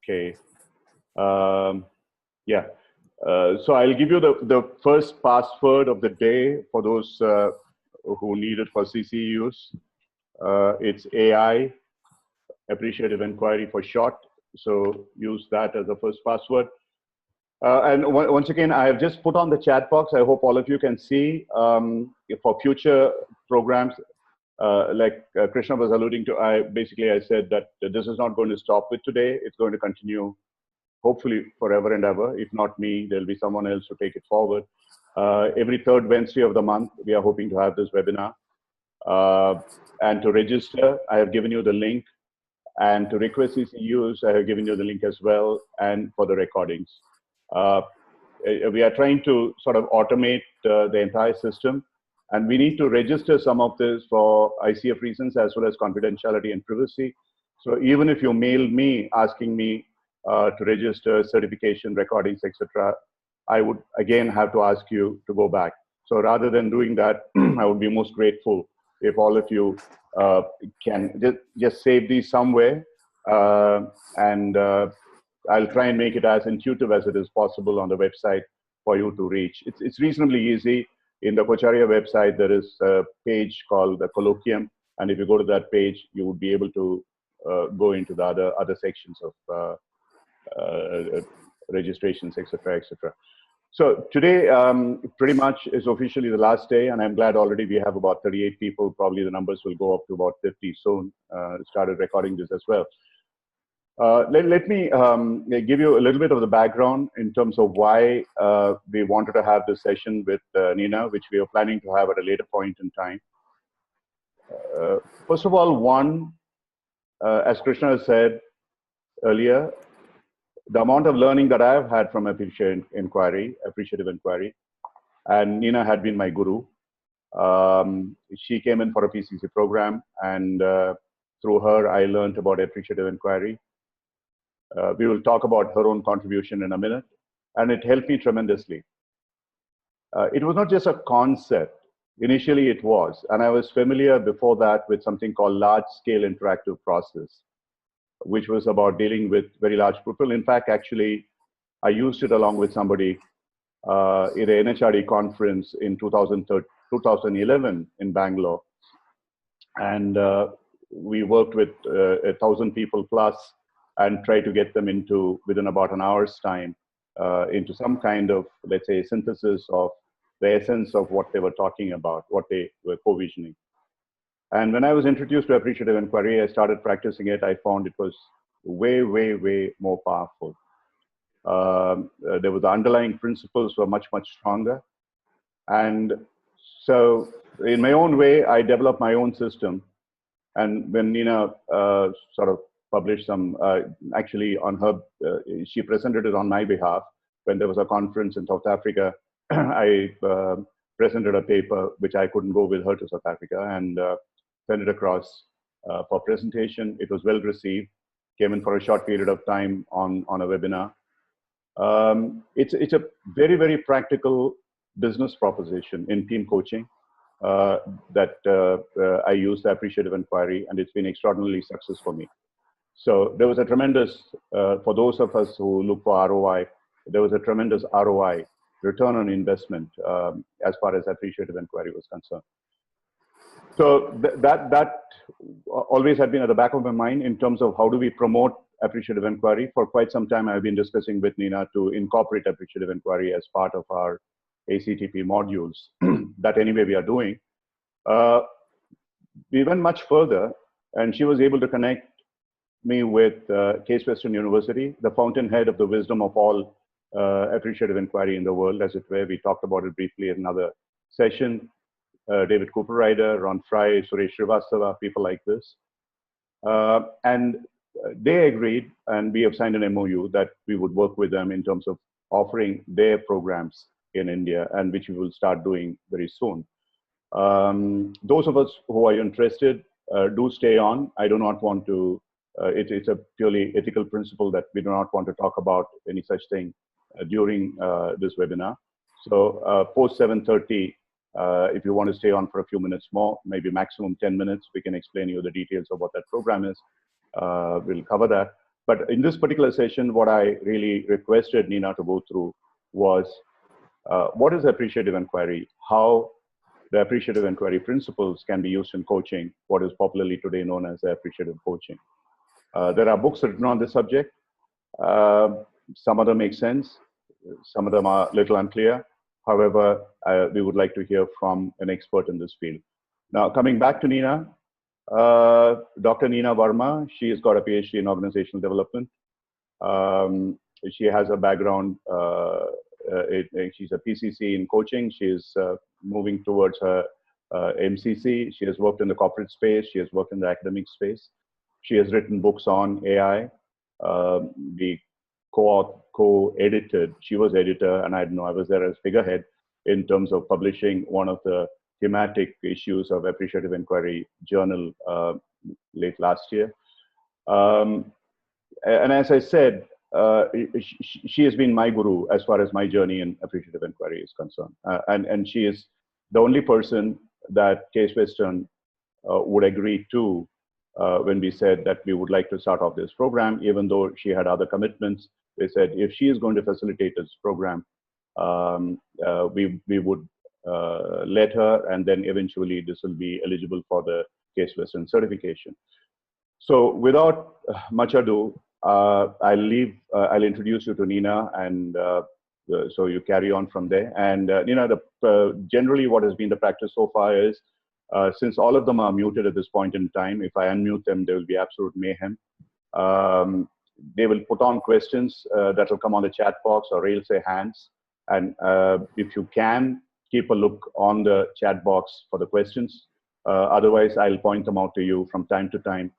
Okay. Yeah. So I'll give you the first password of the day for those who need it for CCUs. It's AI, Appreciative Inquiry for short. So use that as the first password. And once again, I have just put on the chat box. I hope all of you can see for future programs. Like Krishna was alluding to, I said that this is not going to stop with today. It's going to continue, hopefully forever and ever. If not me, there'll be someone else to take it forward. Every third Wednesday of the month, we are hoping to have this webinar. And to register, I have given you the link. And to request CCUs, I have given you the link as well, and for the recordings. We are trying to sort of automate the entire system. And we need to register some of this for ICF reasons as well as confidentiality and privacy. So even if you mail me asking me to register certification, recordings, etc., I would again have to ask you to go back. So rather than doing that, I would be most grateful if all of you can just save these somewhere. And I'll try and make it as intuitive as it is possible on the website for you to reach. It's reasonably easy. In the Kocharia website, there is a page called the Colloquium. And if you go to that page, you would be able to go into the other sections of registrations, etc., etc. So today, pretty much is officially the last day, and I'm glad already we have about 38 people. Probably the numbers will go up to about 50 soon. Started recording this as well. Let me give you a little bit of the background in terms of why we wanted to have this session with Neena, which we are planning to have at a later point in time. First of all, as Krishna said earlier, the amount of learning that I have had from Appreciative Inquiry, and Neena had been my guru. She came in for a PCC program, and through her, I learned about Appreciative Inquiry. We will talk about her own contribution in a minute, and it helped me tremendously. It was not just a concept. Initially, it was, and I was familiar before that with something called large-scale interactive process, which was about dealing with very large people. In fact, actually, I used it along with somebody in a NHRD conference in 2011 in Bangalore. And we worked with 1,000 people plus and tried to get them into, within about an hour's time, into some kind of, let's say, synthesis of the essence of what they were talking about, what they were co-visioning. And when I was introduced to Appreciative Inquiry, I started practicing it. I found it was way, way, way more powerful. There was the underlying principles were much, much stronger. And so in my own way, I developed my own system. And when Neena sort of published some, actually on her, she presented it on my behalf. When there was a conference in South Africa, I presented a paper, which I couldn't go with her to South Africa, and sent it across for presentation. It was well received, came in for a short period of time on a webinar. It's a very, very practical business proposition in team coaching that I use the Appreciative Inquiry, and it's been extraordinarily successful for me. So there was a tremendous, for those of us who look for ROI, there was a tremendous ROI, return on investment, as far as Appreciative Inquiry was concerned. So that always had been at the back of my mind in terms of how do we promote Appreciative Inquiry. For quite some time, I've been discussing with Neena to incorporate Appreciative Inquiry as part of our ACTP modules that anyway we are doing. We went much further, and she was able to connect me with Case Western University, the fountainhead of the wisdom of all Appreciative Inquiry in the world, as it were. We talked about it briefly in another session. David Cooper Ryder, Ron Fry, Suresh Srivastava, people like this. And they agreed, and we have signed an MOU that we would work with them in terms of offering their programs in India, and which we will start doing very soon. Those of us who are interested, do stay on. I do not want to, it's a purely ethical principle that we do not want to talk about any such thing during this webinar. So post 7:30, if you want to stay on for a few minutes more, maybe maximum 10 minutes, we can explain you the details of what that program is. We'll cover that. But in this particular session, what I really requested Neena to go through was what is appreciative inquiry, how the appreciative inquiry principles can be used in coaching, what is popularly today known as appreciative coaching. There are books written on this subject. Some of them make sense. Some of them are a little unclear. However, we would like to hear from an expert in this field. Now, coming back to Neena, Dr. Neena Verma, she has got a PhD in organizational development. She has a background, she's a PCC in coaching. She is moving towards her MCC. She has worked in the corporate space. She has worked in the academic space. She has written books on AI. We co-edited, she was editor, and I know I was there as figurehead in terms of publishing one of the thematic issues of Appreciative Inquiry journal late last year. And as I said, she has been my guru as far as my journey in Appreciative Inquiry is concerned. And she is the only person that Case Western would agree to when we said that we would like to start off this program, even though she had other commitments. They said if she is going to facilitate this program, we would let her, and then eventually this will be eligible for the Case Western certification. So without much ado, I'll introduce you to Neena, and so you carry on from there. And Neena, generally what has been the practice so far is, since all of them are muted at this point in time, if I unmute them, there will be absolute mayhem. They will put on questions that will come on the chat box, or raise their hands. And if you can, keep a look on the chat box for the questions. Otherwise, I'll point them out to you from time to time.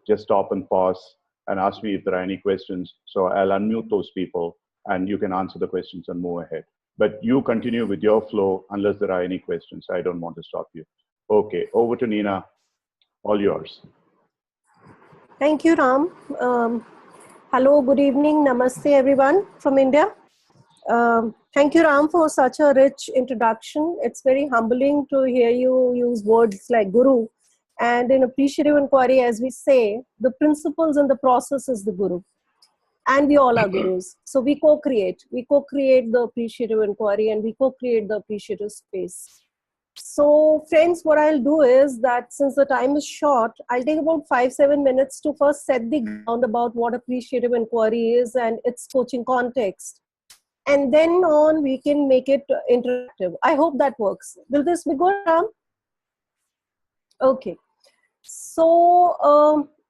Just stop and pause and ask me if there are any questions. So I'll unmute those people and you can answer the questions and move ahead. But you continue with your flow unless there are any questions. I don't want to stop you. Okay, over to Neena. All yours. Thank you, Ram. Hello, good evening. Namaste, everyone from India. Thank you, Ram, for such a rich introduction. It's very humbling to hear you use words like guru. And in Appreciative Inquiry, as we say, the principles and the process is the guru. And we all are gurus. So we co-create. We co-create the Appreciative Inquiry, and we co-create the appreciative space. So friends, what I'll do is that since the time is short, I'll take about 5-7 minutes to first set the ground about what Appreciative Inquiry is and its coaching context. And then on, we can make it interactive. I hope that works. Will this be good, Ram? Okay. So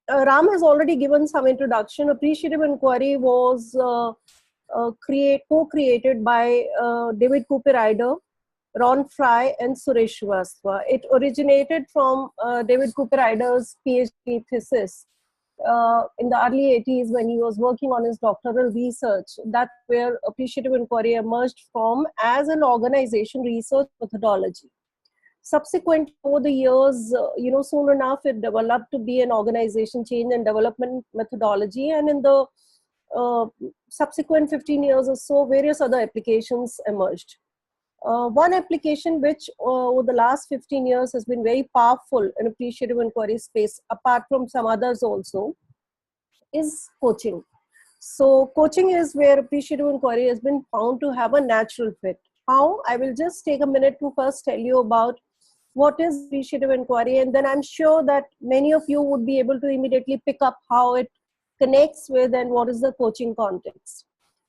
Ram has already given some introduction. Appreciative Inquiry was co-created by David Cooper Ryder, Ron Fry, and Suresh Srivastava. It originated from David Cooper Ryder's PhD thesis in the early 80s when he was working on his doctoral research. That's where Appreciative Inquiry emerged from as an organization research methodology. Subsequently, over the years, soon enough, it developed to be an organization change and development methodology. And in the subsequent 15 years or so, various other applications emerged. One application which over the last 15 years has been very powerful in Appreciative Inquiry space, apart from some others also, is coaching. So coaching is where Appreciative Inquiry has been found to have a natural fit. How? I will just take a minute to first tell you about what is Appreciative Inquiry, and then I'm sure that many of you would be able to immediately pick up how it connects with and what is the coaching context.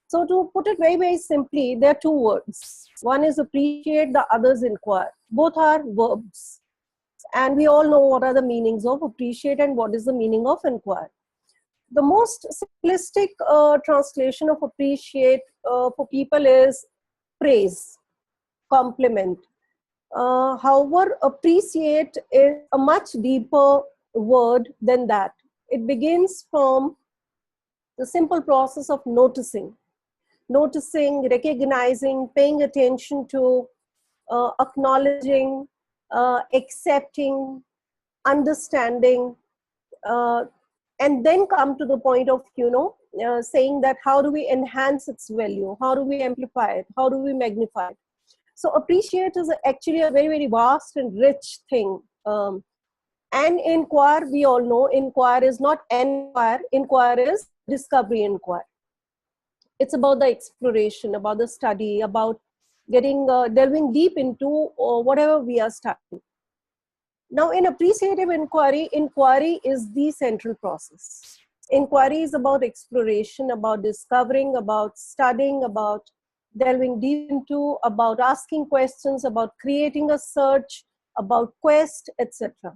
So to put it very, very simply, there are two words. One is appreciate, the other is inquire. Both are verbs. And we all know what are the meanings of appreciate and what is the meaning of inquire. The most simplistic translation of appreciate for people is praise, compliment. However, appreciate is a much deeper word than that. It begins from the simple process of noticing, recognizing, paying attention to, acknowledging, accepting, understanding, and then come to the point of, saying that how do we enhance its value? How do we amplify it? How do we magnify it? So appreciate is actually a very, very vast and rich thing. And inquire, we all know, inquire is not enquire, inquire is discovery inquire. It's about the exploration, about the study, about getting delving deep into whatever we are studying. Now, in appreciative inquiry, inquiry is the central process. Inquiry is about exploration, about discovering, about studying, about delving deep into, about asking questions, about creating a search, about quest, etc.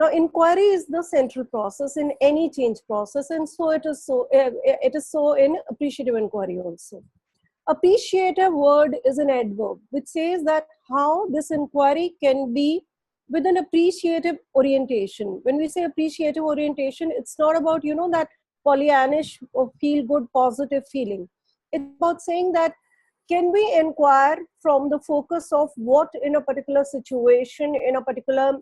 Now, inquiry is the central process in any change process, and so it is so. It is so in appreciative inquiry also. Appreciative word is an adverb which says that how this inquiry can be with an appreciative orientation. When we say appreciative orientation, it's not about, that Pollyannish or feel good, positive feeling. It's about saying that can we inquire from the focus of what in a particular situation, in a particular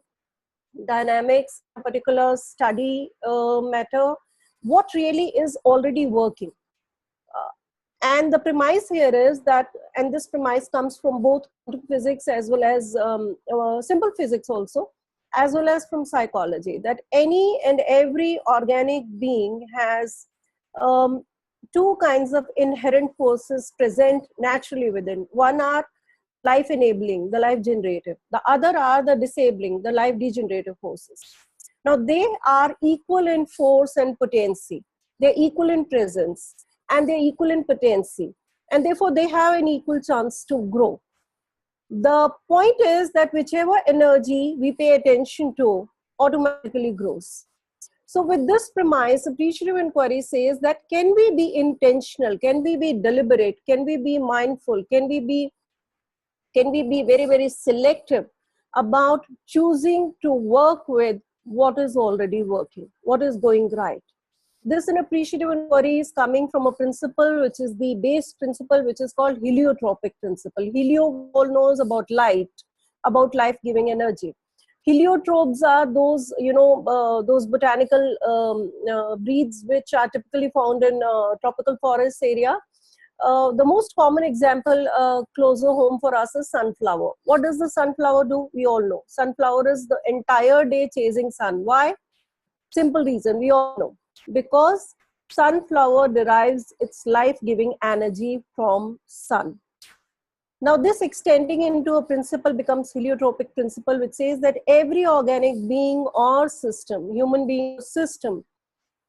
dynamics, a particular study matter, what really is already working. And the premise here is that, and this premise comes from both quantum physics as well as simple physics also, as well as from psychology, that any and every organic being has two kinds of inherent forces present naturally within. One are life enabling, the life generative. The other are the disabling, the life degenerative forces. Now they are equal in force and potency. They're equal in presence and they're equal in potency. And therefore they have an equal chance to grow. The point is that whichever energy we pay attention to automatically grows. So with this premise, appreciative inquiry says that can we be intentional? Can we be deliberate? Can we be mindful? Can we be very, very selective about choosing to work with what is already working, what is going right? This in appreciative inquiry is coming from a principle which is the base principle, which is called heliotropic principle. Helio all knows about light, about life-giving energy. Heliotropes are those, those botanical breeds which are typically found in tropical forest area. The most common example closer home for us is sunflower. What does the sunflower do? We all know. Sunflower is the entire day chasing sun. Why? Simple reason, we all know. Because sunflower derives its life-giving energy from sun. Now this extending into a principle becomes heliotropic principle, which says that every organic being or system, human being or system,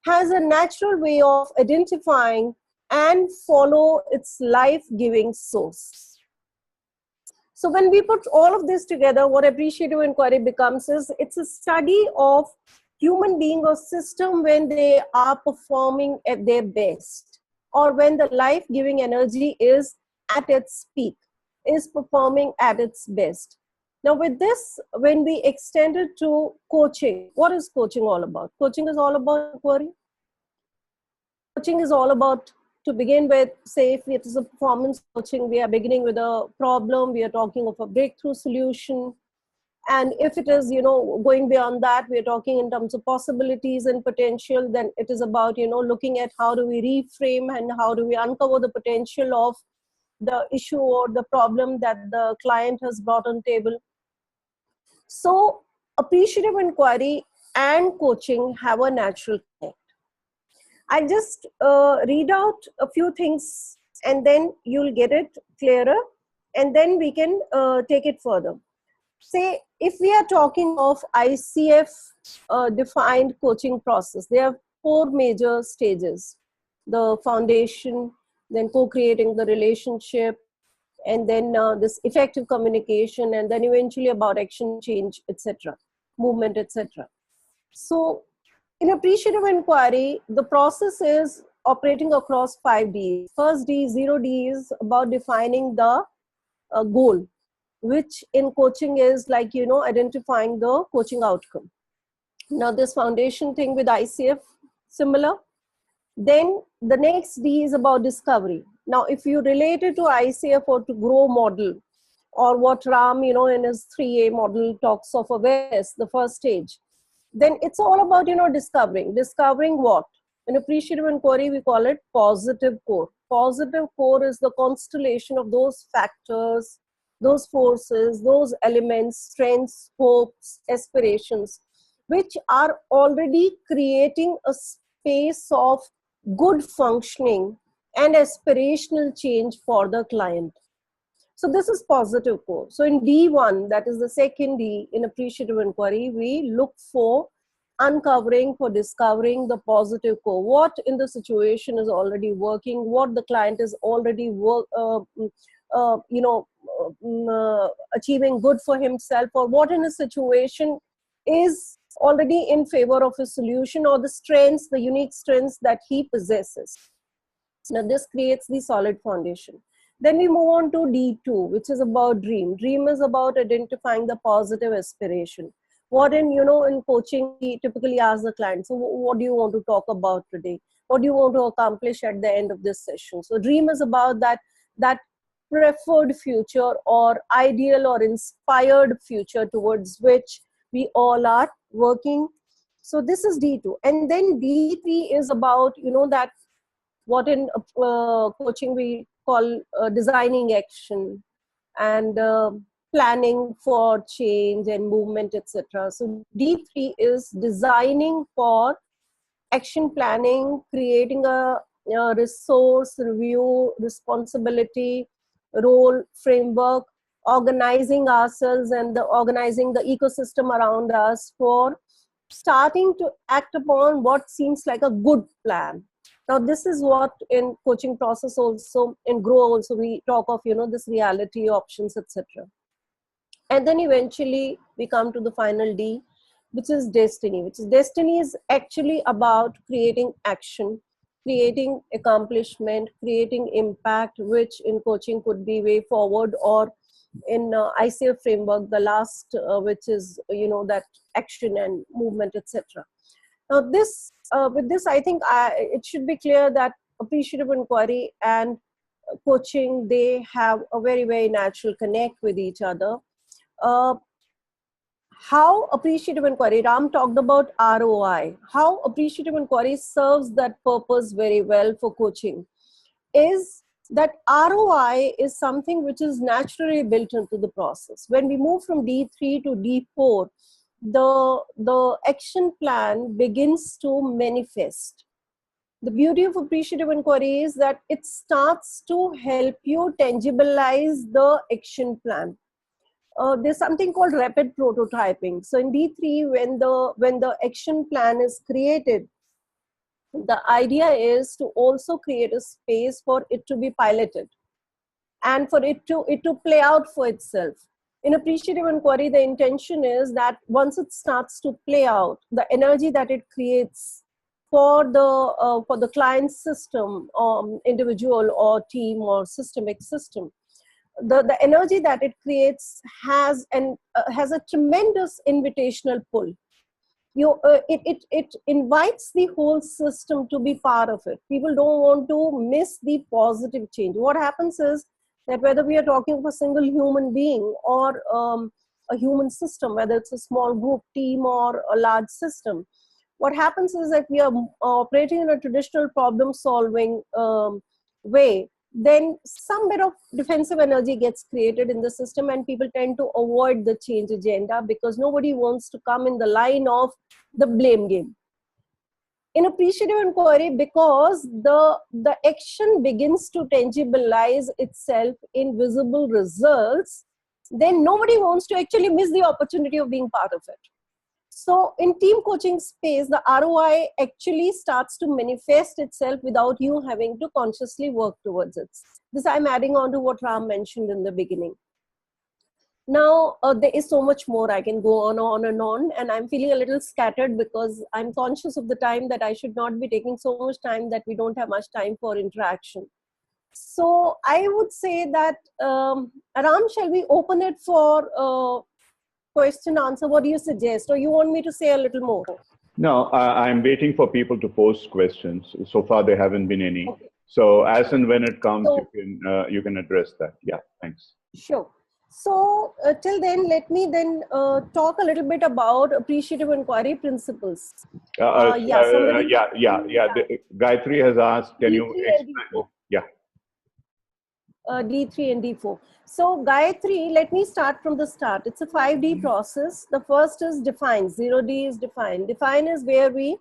has a natural way of identifying and follow its life-giving source. So when we put all of this together, what appreciative inquiry becomes is, it's a study of human being or system when they are performing at their best, or when the life-giving energy is at its peak, is performing at its best. Now with this, when we extend it to coaching, what is coaching all about? Coaching is all about inquiry. Coaching is all about, to begin with, say if it is a performance coaching, we are beginning with a problem, we are talking of a breakthrough solution. And if it is, going beyond that, we are talking in terms of possibilities and potential, then it is about, looking at how do we reframe and how do we uncover the potential of the issue or the problem that the client has brought on table. So appreciative inquiry and coaching have a natural connect. I just read out a few things and then you'll get it clearer, and then we can take it further. Say, if we are talking of ICF defined coaching process, there are 4 major stages: the foundation, then co-creating the relationship, and then this effective communication, and then eventually about action, change, etc., movement, etc. So in appreciative inquiry, the process is operating across 5 Ds. First D, 0D, is about defining the goal, which in coaching is like, identifying the coaching outcome. Now this foundation thing with ICF, similar. Then the next D is about discovery. Now if you relate it to ICF or to GROW model, or what Ram, in his 3A model talks of awareness, the first stage, then it's all about, discovering what? In appreciative inquiry, we call it positive core. Positive core is the constellation of those factors, those forces, those elements, strengths, hopes, aspirations, which are already creating a space of good functioning and aspirational change for the client. So this is positive core. So in D1, that is the second D in appreciative inquiry, we look for uncovering, for discovering the positive core. What in the situation is already working, what the client is already achieving good for himself, or what in a situation is already in favor of a solution, or the strengths, the unique strengths that he possesses. Now this creates the solid foundation. Then we move on to D2, which is about dream. Dream is about identifying the positive aspiration. What in coaching, we typically ask the client, so what do you want to talk about today? What do you want to accomplish at the end of this session? So dream is about that preferred future, or ideal or inspired future towards which we all are working. So this is D2. And then D3 is about, that what in coaching we call designing action, and planning for change and movement, etc. So D3 is designing for action planning, creating a resource review, responsibility, role framework, organizing ourselves and organizing the ecosystem around us for starting to act upon what seems like a good plan. Now this is what in coaching process also, in grow also, we talk of this reality, options, etc. And then eventually we come to the final D, which is destiny. Destiny is actually about creating action, creating accomplishment, creating impact, which in coaching could be way forward, or in ICF framework, the last, which is that action and movement, etc. Now this with this, I think it should be clear that appreciative inquiry and coaching, they have a very, very natural connect with each other. How appreciative inquiry, Ram talked about ROI, how appreciative inquiry serves that purpose very well for coaching is that ROI is something which is naturally built into the process. When we move from D3 to D4, the action plan begins to manifest. The beauty of appreciative inquiry is that it starts to help you tangibilize the action plan. There's something called rapid prototyping. So in D3, when the action plan is created, the idea is to also create a space for it to be piloted and for it to play out for itself. In appreciative inquiry, the intention is that once it starts to play out, the energy that it creates for the client's system, individual or team or systemic system, the energy that it creates has a tremendous invitational pull. It invites the whole system to be part of it. People don't want to miss the positive change. What happens is that whether we are talking of a single human being or a human system, whether it's a small group, team, or a large system, what happens is that we are operating in a traditional problem solving way, then some bit of defensive energy gets created in the system, and people tend to avoid the change agenda because nobody wants to come in the line of the blame game. In appreciative inquiry, because the action begins to tangibilize itself in visible results, then nobody wants to actually miss the opportunity of being part of it. So in team coaching space, the ROI actually starts to manifest itself without you having to consciously work towards it. This I'm adding on to what Ram mentioned in the beginning. Now, there is so much more. I can go on and on, and I'm feeling a little scattered because I'm conscious of the time that I should not be taking so much time that we don't have much time for interaction. So I would say that, Ram, shall we open it for question answer? What do you suggest, or you want me to say a little more? No, I'm waiting for people to post questions. So far there haven't been any. Okay. So as and when it comes, so, you can address that. Yeah, thanks. Sure. So till then, let me then talk a little bit about appreciative inquiry principles. Gayatri has asked, can you explain? Yeah. D3 and D4. So Gayatri, let me start from the start. It's a 5D process. The first is define. 0D is define. Define is where we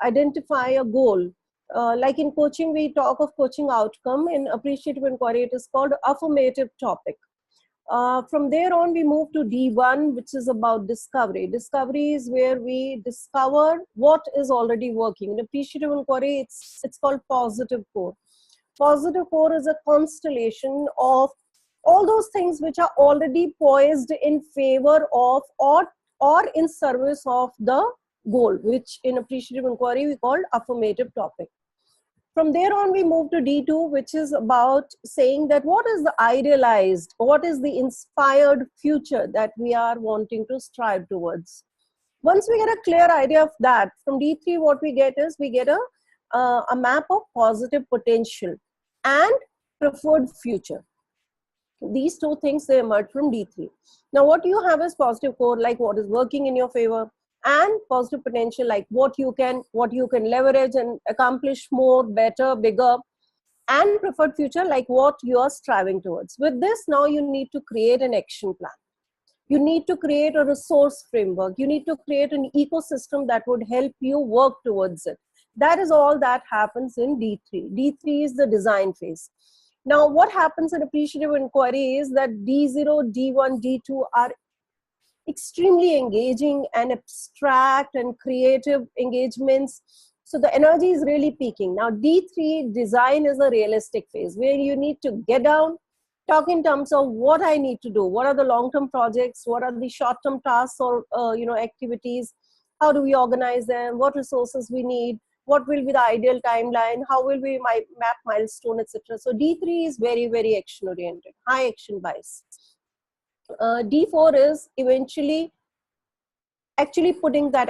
identify a goal. Like in coaching, we talk of coaching outcome. In appreciative inquiry, it is called affirmative topic. From there on, we move to D1, which is about discovery. Discovery is where we discover what is already working. In appreciative inquiry, it's called positive core. Positive core is a constellation of all those things which are already poised in favor of or in service of the goal, which in appreciative inquiry we call affirmative topic. From there on, we move to D2, which is about saying that what is the idealized, what is the inspired future that we are wanting to strive towards. Once we get a clear idea of that, from D3, what we get is we get a map of positive potential and preferred future. These two things, they emerge from D3. Now, what you have is positive core, like what is working in your favor, and positive potential, like what you can leverage and accomplish more, better, bigger, and preferred future, like what you are striving towards. With this, now you need to create an action plan. You need to create a resource framework. You need to create an ecosystem that would help you work towards it. That is all that happens in D3. D3 is the design phase. Now, what happens in appreciative inquiry is that D0, D1, D2 are extremely engaging and abstract and creative engagements. So the energy is really peaking. Now, D3 design is a realistic phase where you need to get down, talk in terms of what I need to do. What are the long-term projects? What are the short-term tasks or activities? How do we organize them? What resources we need? What will be the ideal timeline? How will we map milestone, etc. So D3 is very, very action-oriented, high action bias. D4 is eventually actually putting that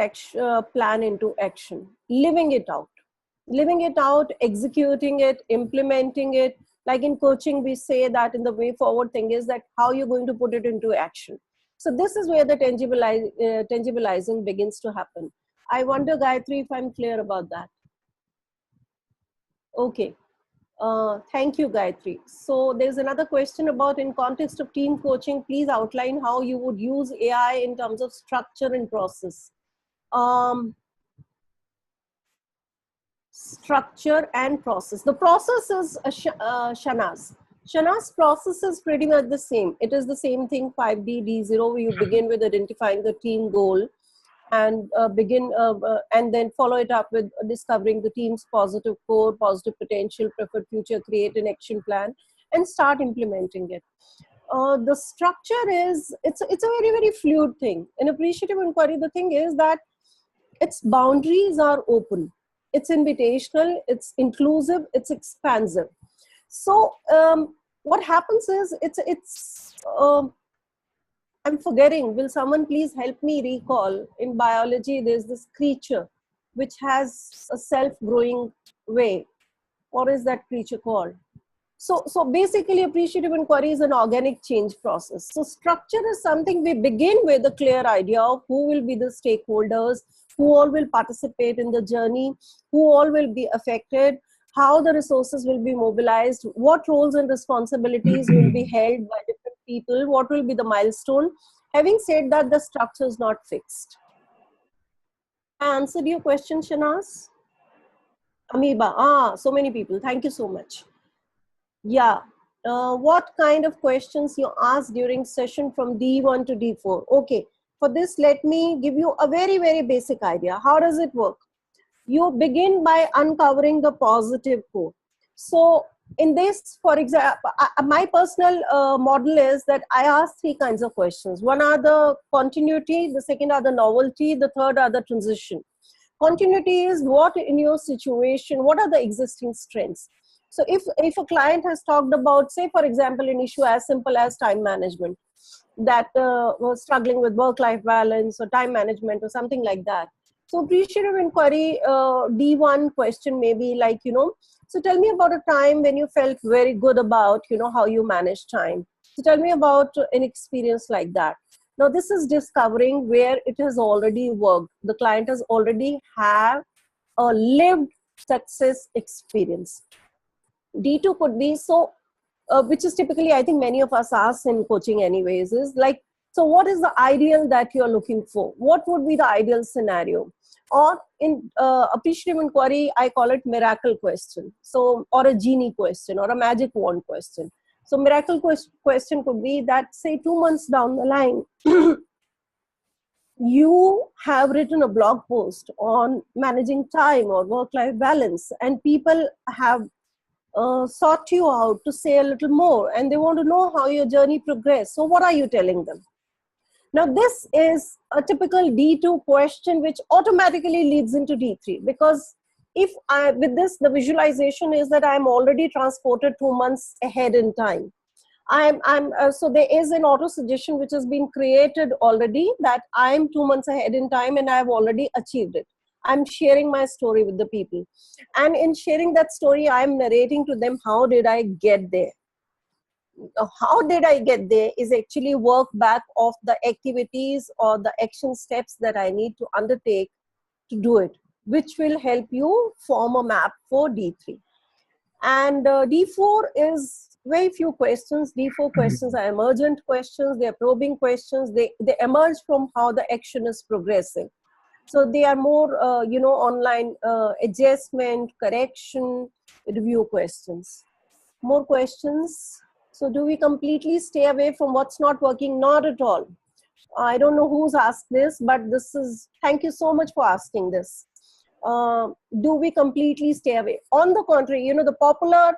plan into action, living it out, executing it, implementing it. Like in coaching, we say that in the way forward thing is that how you're going to put it into action. So this is where the tangibilizing begins to happen. I wonder, Gayatri, if I'm clear about that. Okay. Thank you, Gayatri. So there's another question about, in context of team coaching, please outline how you would use AI in terms of structure and process. Structure and process. The process is Shana's. Shana's process is pretty much the same. It is the same thing, 5D, D0, where you begin with identifying the team goal and and then follow it up with discovering the team's positive core, positive potential, preferred future, create an action plan, and start implementing it. The structure is, it's a very, very fluid thing. In appreciative inquiry, the thing is that its boundaries are open. It's invitational, it's inclusive, it's expansive. So what happens is, I'm forgetting, will someone please help me recall? In biology, there's this creature which has a self-growing way. What is that creature called? So basically, appreciative inquiry is an organic change process. So structure is something we begin with a clear idea of who will be the stakeholders, who all will participate in the journey, who all will be affected, how the resources will be mobilized, what roles and responsibilities will be held by different people, what will be the milestone. Having said that, the structure is not fixed. I answered your question, Shanaz? Amoeba, so many people, thank you so much. Yeah, what kind of questions you asked during session from D1 to D4? Okay, for this, let me give you a very, very basic idea. How does it work? You begin by uncovering the positive core. So in this, for example, my personal model is that I ask three kinds of questions. One are the continuity, the second are the novelty, the third are the transition. Continuity is what in your situation, what are the existing strengths? So if a client has talked about, say, for example, an issue as simple as time management, that was struggling with work-life balance or time management or something like that. So appreciative inquiry, D1 question may be like, so tell me about a time when you felt very good about, how you manage time. So tell me about an experience like that. Now this is discovering where it has already worked. The client has already have a lived success experience. D2 could be, so which is typically, I think many of us ask in coaching anyways, is like, so what is the ideal that you're looking for? What would be the ideal scenario? Or in appreciative inquiry, I call it miracle question. So, or a genie question or a magic wand question. So miracle question could be that, say 2 months down the line, you have written a blog post on managing time or work-life balance, and people have sought you out to say a little more, and they want to know how your journey progressed. So what are you telling them? Now, this is a typical D2 question, which automatically leads into D3, because if I, with this, the visualization is that I'm already transported 2 months ahead in time. So there is an auto suggestion which has been created already that I'm 2 months ahead in time and I've already achieved it. I'm sharing my story with the people. And in sharing that story, I'm narrating to them, how did I get there? How did I get there is actually work back of the activities or the action steps that I need to undertake to do it, which will help you form a map for D3. And D4 is very few questions. D4 questions are emergent questions. They are probing questions. They emerge from how the action is progressing. So they are more, online adjustment, correction, review questions. More questions. So do we completely stay away from what's not working? Not at all. I don't know who's asked this, but thank you so much for asking this. Do we completely stay away? On the contrary, the popular,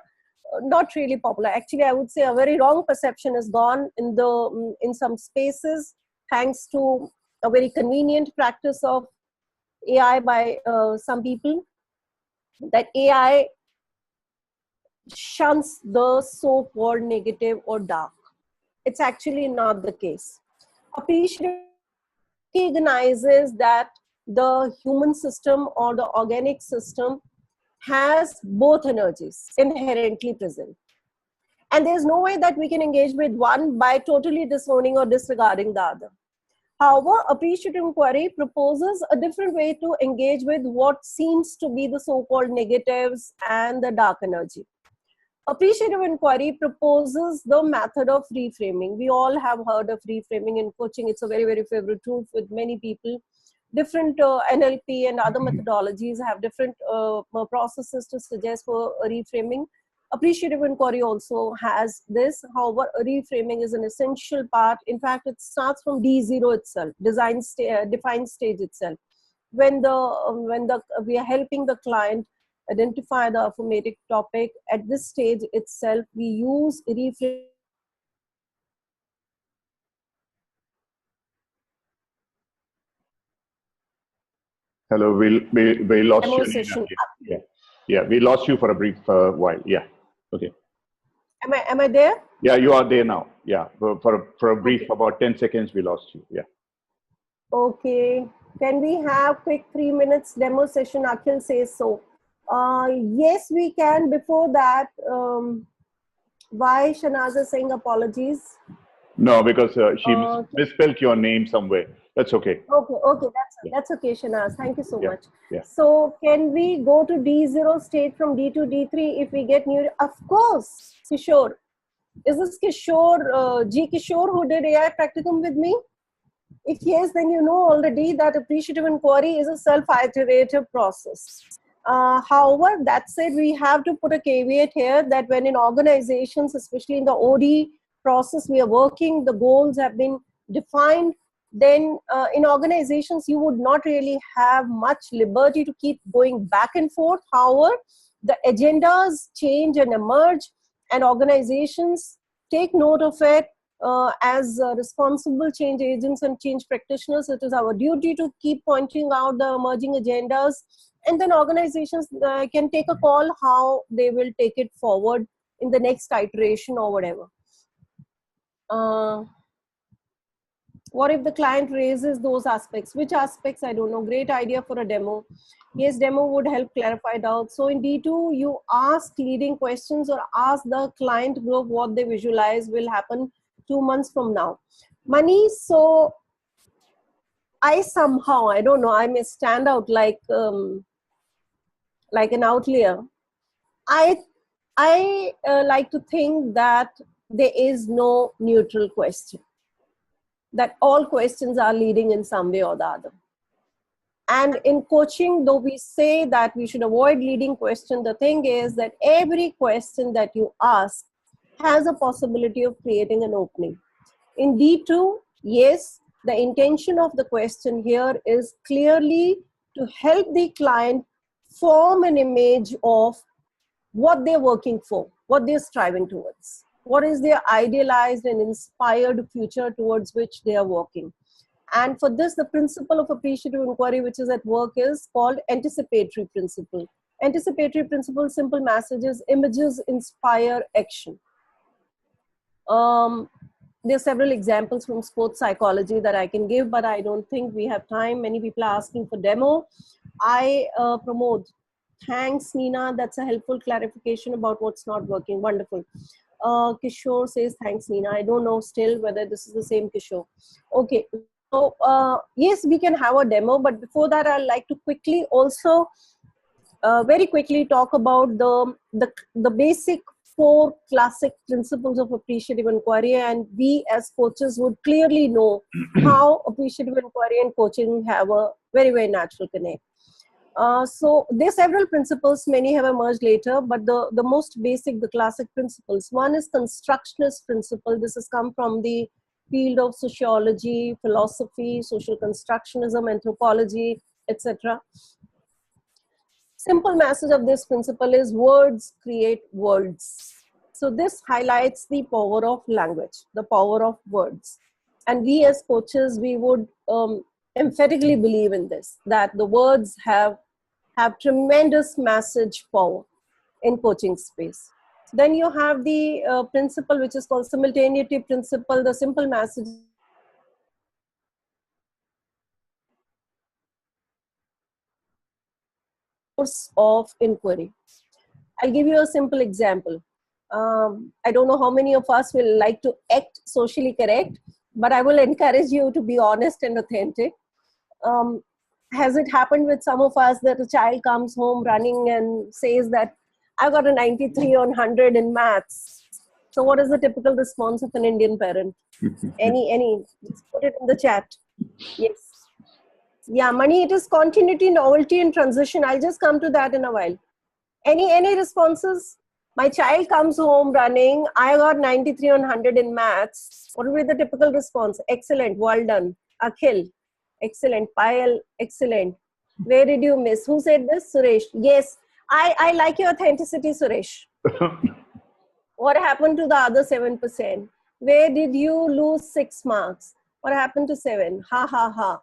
not really popular, actually I would say a very wrong perception is gone in some spaces, thanks to a very convenient practice of AI by some people, that AI shuns the so-called negative or dark. It's actually not the case. Appreciative recognizes that the human system or the organic system has both energies inherently present. And there's no way that we can engage with one by totally disowning or disregarding the other. However, appreciative inquiry proposes a different way to engage with what seems to be the so-called negatives and the dark energy. Appreciative inquiry proposes the method of reframing. We all have heard of reframing in coaching. It's a very, very favorite tool with many people. Different NLP and other methodologies have different processes to suggest for reframing. Appreciative inquiry also has this. However, reframing is an essential part. In fact, it starts from D0 itself, defined stage itself. When we are helping the client identify the affirmative topic, at this stage itself, we use reframing. Hello, we lost you. Session. Yeah, we lost you for a brief while. Yeah, okay. Am I there? Yeah, you are there now. Yeah, for a brief, about 10 seconds, we lost you. Yeah. Okay. Can we have quick 3 minutes demo session? Akhil says so. Yes, we can. Before that, why Shanaz is saying apologies? No, because she misspelled your name somewhere. That's okay. Okay, that's okay, Shanaz. Thank you so much. Yeah. So can we go to D0 state from D to D3 if we get new? Of course, Kishore. Is this Kishore, G Kishore, who did AI practicum with me? If yes, then you know already that appreciative inquiry is a self-iterative process. However, that said, we have to put a caveat here that when in organizations, especially in the OD process, we are working, the goals have been defined, then in organizations, you would not really have much liberty to keep going back and forth. However, the agendas change and emerge, and organizations take note of it. As responsible change agents and change practitioners, it is our duty to keep pointing out the emerging agendas, and then organizations can take a call how they will take it forward in the next iteration or whatever. What if the client raises those aspects? Which aspects? I don't know. Great idea for a demo. Yes, demo would help clarify doubts. So in D2, you ask leading questions or ask the client group what they visualize will happen 2 months from now. Money, so I somehow, I don't know, I may stand out like an outlier. I I like to think that there is no neutral question, that all questions are leading in some way or the other. And in coaching, though we say that we should avoid leading question, the thing is that every question that you ask has a possibility of creating an opening. In D2, yes, the intention of the question here is clearly to help the client form an image of what they're working for, what they're striving towards, what is their idealized and inspired future towards which they are working. And for this, the principle of appreciative inquiry, which is at work, is called anticipatory principle. Anticipatory principle, simple messages, images inspire action. There are several examples from sports psychology that I can give, but I don't think we have time. Many people are asking for demo. I promote. Thanks, Neena. That's a helpful clarification about what's not working. Wonderful. Kishore says, thanks, Neena. I don't know still whether this is the same Kishore. Okay. So, yes, we can have a demo, but before that, I'd like to quickly also very quickly talk about the basic 4 classic principles of appreciative inquiry, and we as coaches would clearly know how appreciative inquiry and coaching have a very, very natural connect. So there are several principles, many have emerged later, but the most basic, the classic principles. One is constructionist principle. This has come from the field of sociology, philosophy, social constructionism, anthropology, etc. Simple message of this principle is words create worlds. So this highlights the power of language, the power of words. And we as coaches, we would emphatically believe in this, that the words have tremendous message power in coaching space. Then you have the principle which is called simultaneity principle, the simple message of inquiry. I'll give you a simple example. I don't know how many of us will like to act socially correct, but I will encourage you to be honest and authentic. Has it happened with some of us that a child comes home running and says that I got a 93 on 100 in maths? So what is the typical response of an Indian parent? Any, just put it in the chat. Yes. Yeah, Mani, it is continuity, novelty, and transition. I'll just come to that in a while. Any responses? My child comes home running. I got 93 on 100 in maths. What will be the typical response? Excellent. Well done. Akhil. Excellent. Payal. Excellent. Where did you miss? Who said this? Suresh. Yes. I like your authenticity, Suresh. What happened to the other 7%? Where did you lose 6 marks? What happened to 7? Ha ha ha.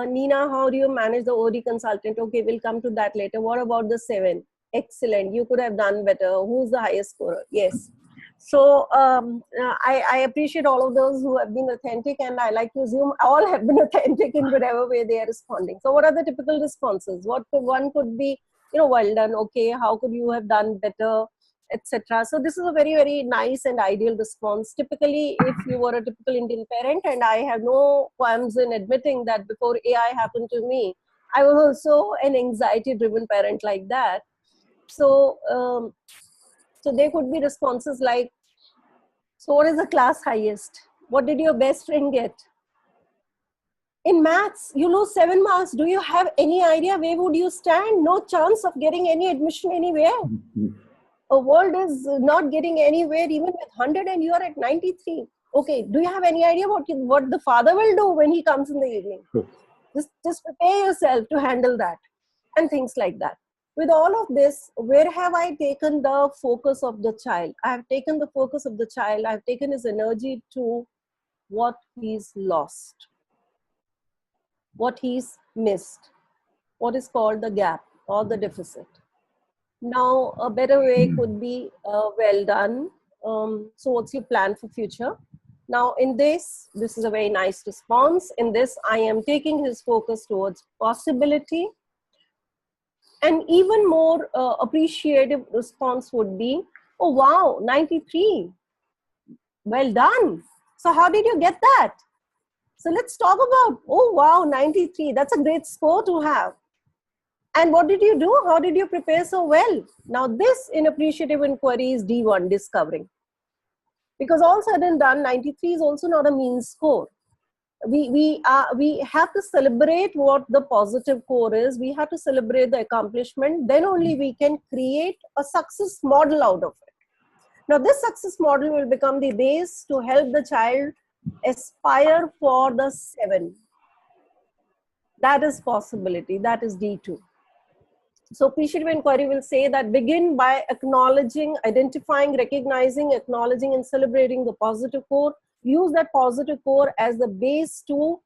Neena, how do you manage the OD consultant? Okay, we'll come to that later. What about the 7? Excellent. You could have done better. Who's the highest scorer? Yes. So I appreciate all of those who have been authentic, and I like to assume all have been authentic in whatever way they are responding. So what are the typical responses? One could be, well done. Okay, how could you have done better, etc. So this is a very, very nice and ideal response. Typically, if you were a typical Indian parent, and I have no qualms in admitting that before AI happened to me, I was also an anxiety-driven parent like that. So, so there could be responses like, so what is the class highest? What did your best friend get? In maths, you lose 7 marks. Do you have any idea where would you stand? No chance of getting any admission anywhere. A world is not getting anywhere even with 100 and you are at 93. Okay, do you have any idea what the father will do when he comes in the evening? Just prepare yourself to handle that and things like that. With all of this, where have I taken the focus of the child? I have taken the focus of the child. I have taken his energy to what he's lost, what he's missed, what is called the gap or the deficit. Now, a better way could be, well done. So what's your plan for future? Now, in this is a very nice response. In this, I am taking his focus towards possibility. And even more appreciative response would be, oh, wow, 93. Well done. So how did you get that? So let's talk about, oh, wow, 93. That's a great score to have. And what did you do? How did you prepare so well? Now this in appreciative inquiry is D1, discovering. Because all said and done, 93 is also not a mean score. We have to celebrate what the positive core is. We have to celebrate the accomplishment. Then only we can create a success model out of it. Now this success model will become the base to help the child aspire for the 7. That is possibility. That is D2. So appreciative inquiry will say that begin by acknowledging, identifying, recognizing, acknowledging and celebrating the positive core. Use that positive core as the base to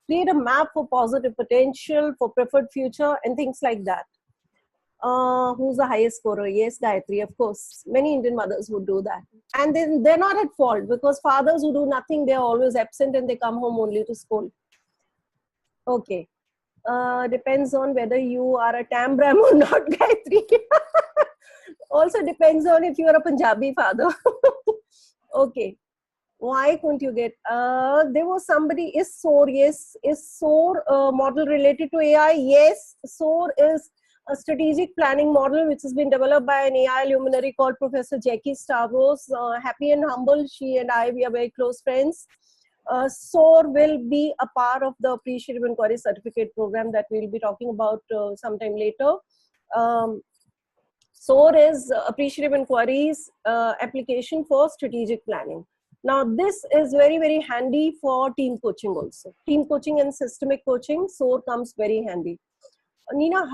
create a map for positive potential, for preferred future and things like that. Who's the highest scorer? Yes, Gayatri, of course. Many Indian mothers would do that. And then they're not at fault, because fathers who do nothing, they're always absent and they come home only to scold. Okay. Depends on whether you are a Tambram or not, Gayatri. Also depends on if you are a Punjabi father. Okay. Why couldn't you get? There was somebody, is SOAR, yes. Is SOAR model related to AI? Yes. SOAR is a strategic planning model which has been developed by an AI luminary called Professor Jackie Stavros. Happy and humble, she and I, we are very close friends. SOAR will be a part of the Appreciative Inquiry Certificate program that we'll be talking about sometime later. SOAR is Appreciative Inquiries application for strategic planning. Now, this is very, very handy for team coaching also. Team coaching and systemic coaching, SOAR comes very handy. Neena,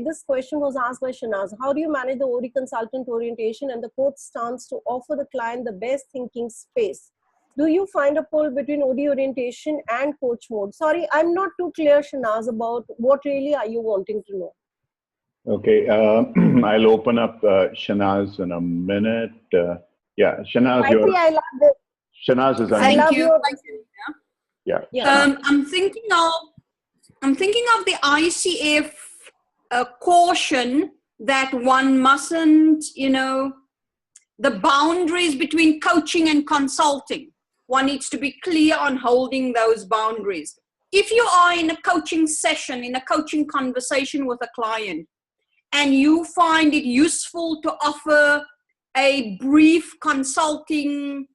this question was asked by Shanaz. How do you manage the OD consultant orientation and the coach stance to offer the client the best thinking space? Do you find a pull between OD orientation and coach mode? Sorry, I'm not too clear, Shanaz, about what really are you wanting to know. Okay, I'll open up Shanaz in a minute. Yeah, Shanaz, I love this. Shanaz is Thank you. Yeah. I'm thinking of the ICF caution that one mustn't, the boundaries between coaching and consulting. One needs to be clear on holding those boundaries. If you are in a coaching session, in a coaching conversation with a client, and you find it useful to offer a brief consulting,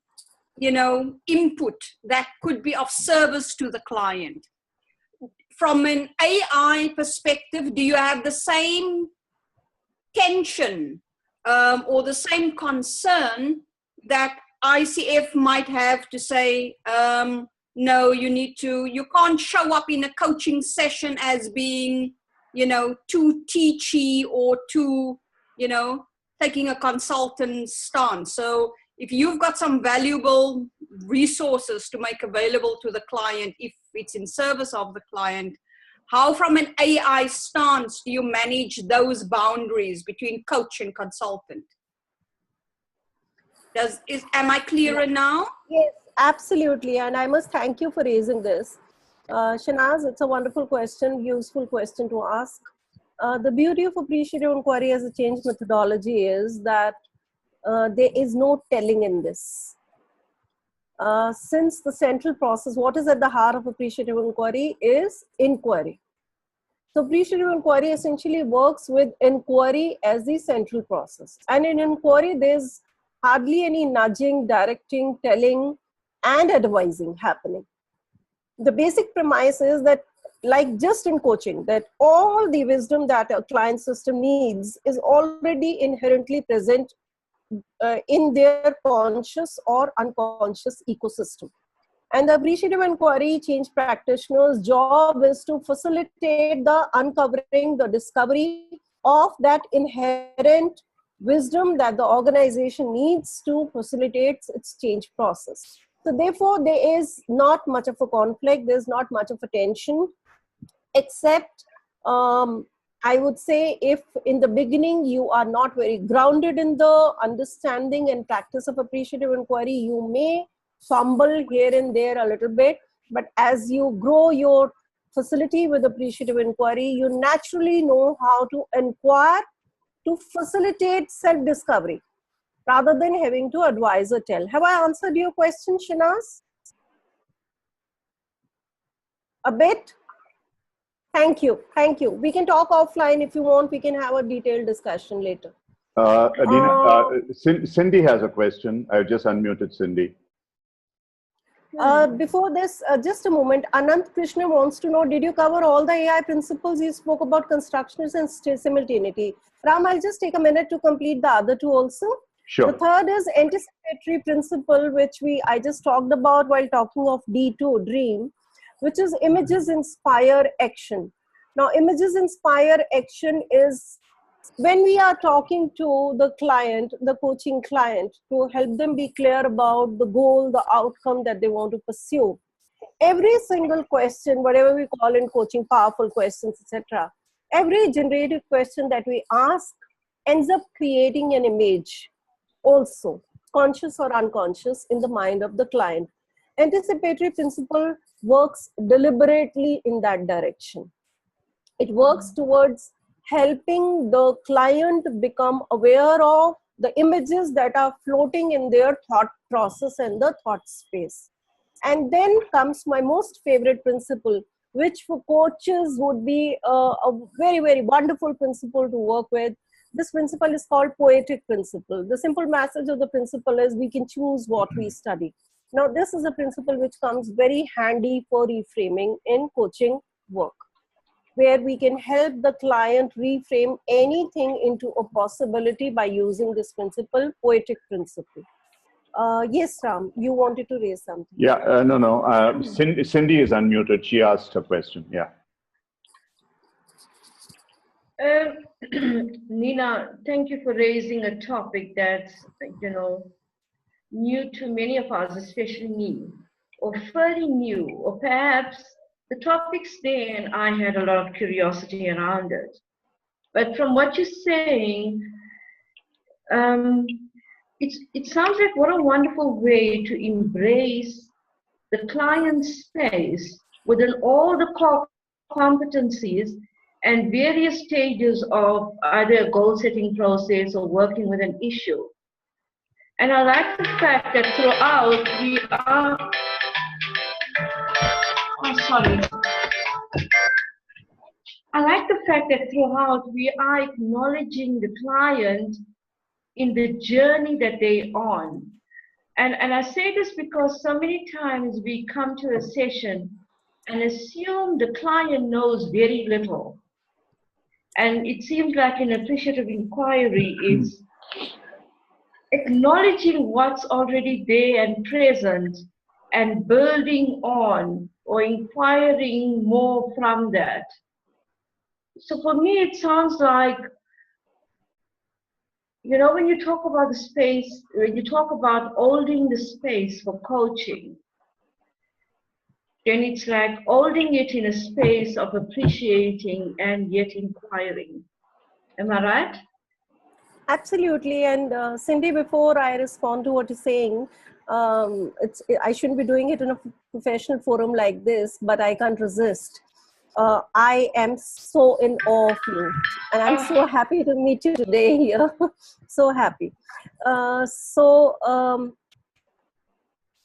input that could be of service to the client. From an AI perspective, do you have the same tension or the same concern that ICF might have to say, no, you can't show up in a coaching session as being, too teachy or too, taking a consultant stance. So if you've got some valuable resources to make available to the client, if it's in service of the client, how from an AI stance do you manage those boundaries between coach and consultant? Am I clearer now? Yes, absolutely. And I must thank you for raising this. Shanaz, it's a wonderful question, useful question to ask. The beauty of appreciative inquiry as a change methodology is that there is no telling in this. Since the central process, what is at the heart of appreciative inquiry is inquiry. So appreciative inquiry essentially works with inquiry as the central process. And in inquiry, there's hardly any nudging, directing, telling, and advising happening. The basic premise is that, like just in coaching, that all the wisdom that a client system needs is already inherently present in their conscious or unconscious ecosystem. And the appreciative inquiry change practitioner's job is to facilitate the uncovering, the discovery of that inherent wisdom that the organization needs to facilitate its change process. So therefore, there is not much of a conflict, there's not much of a tension, except I would say if in the beginning you are not very grounded in the understanding and practice of appreciative inquiry, you may fumble here and there a little bit, but as you grow your facility with appreciative inquiry, you naturally know how to inquire to facilitate self-discovery rather than having to advise or tell. Have I answered your question, Shanaz? A bit? Thank you. Thank you. We can talk offline if you want. We can have a detailed discussion later. Neena, Cindy has a question. I've just unmuted Cindy. Before this, just a moment. Anant Krishna wants to know, did you cover all the AI principles? You spoke about constructionist and simultaneity. Ram, I'll just take a minute to complete the other two also. Sure. The third is anticipatory principle, which I just talked about while talking of D2, dream, which is images inspire action. Now, images inspire action is when we are talking to the client, the coaching client, to help them be clear about the goal, the outcome that they want to pursue. Every single question, whatever we call in coaching, powerful questions, etc., every generative question that we ask ends up creating an image also, conscious or unconscious, in the mind of the client. Anticipatory principle works deliberately in that direction. It works towards helping the client become aware of the images that are floating in their thought process and the thought space. And then comes my most favorite principle, which for coaches would be a very, very wonderful principle to work with. This principle is called poetic principle. The simple message of the principle is we can choose what we study. Now, this is a principle which comes very handy for reframing in coaching work, where we can help the client reframe anything into a possibility by using this principle, poetic principle. Yes, Ram, you wanted to raise something. Yeah, no. Cindy is unmuted. She asked her question. Yeah. Neena, thank you for raising a topic that's, new to many of us, especially me, or fairly new, or perhaps the topic's there and I had a lot of curiosity around it. But from what you're saying, it sounds like what a wonderful way to embrace the client space within all the core competencies and various stages of either a goal-setting process or working with an issue. And I like the fact that throughout we are, I like the fact that throughout we are acknowledging the client in the journey that they're on. And I say this because so many times we come to a session and assume the client knows very little. And it seems like an appreciative inquiry is acknowledging what's already there and present and building on or inquiring more from that. So for me, it sounds like, when you talk about the space, when you talk about holding the space for coaching, then it's like holding it in a space of appreciating and yet inquiring. Am I right? Absolutely. And Cindy, before I respond to what you're saying, I shouldn't be doing it in a professional forum like this, but I can't resist. I am so in awe of you, and I'm so happy to meet you today here. So happy.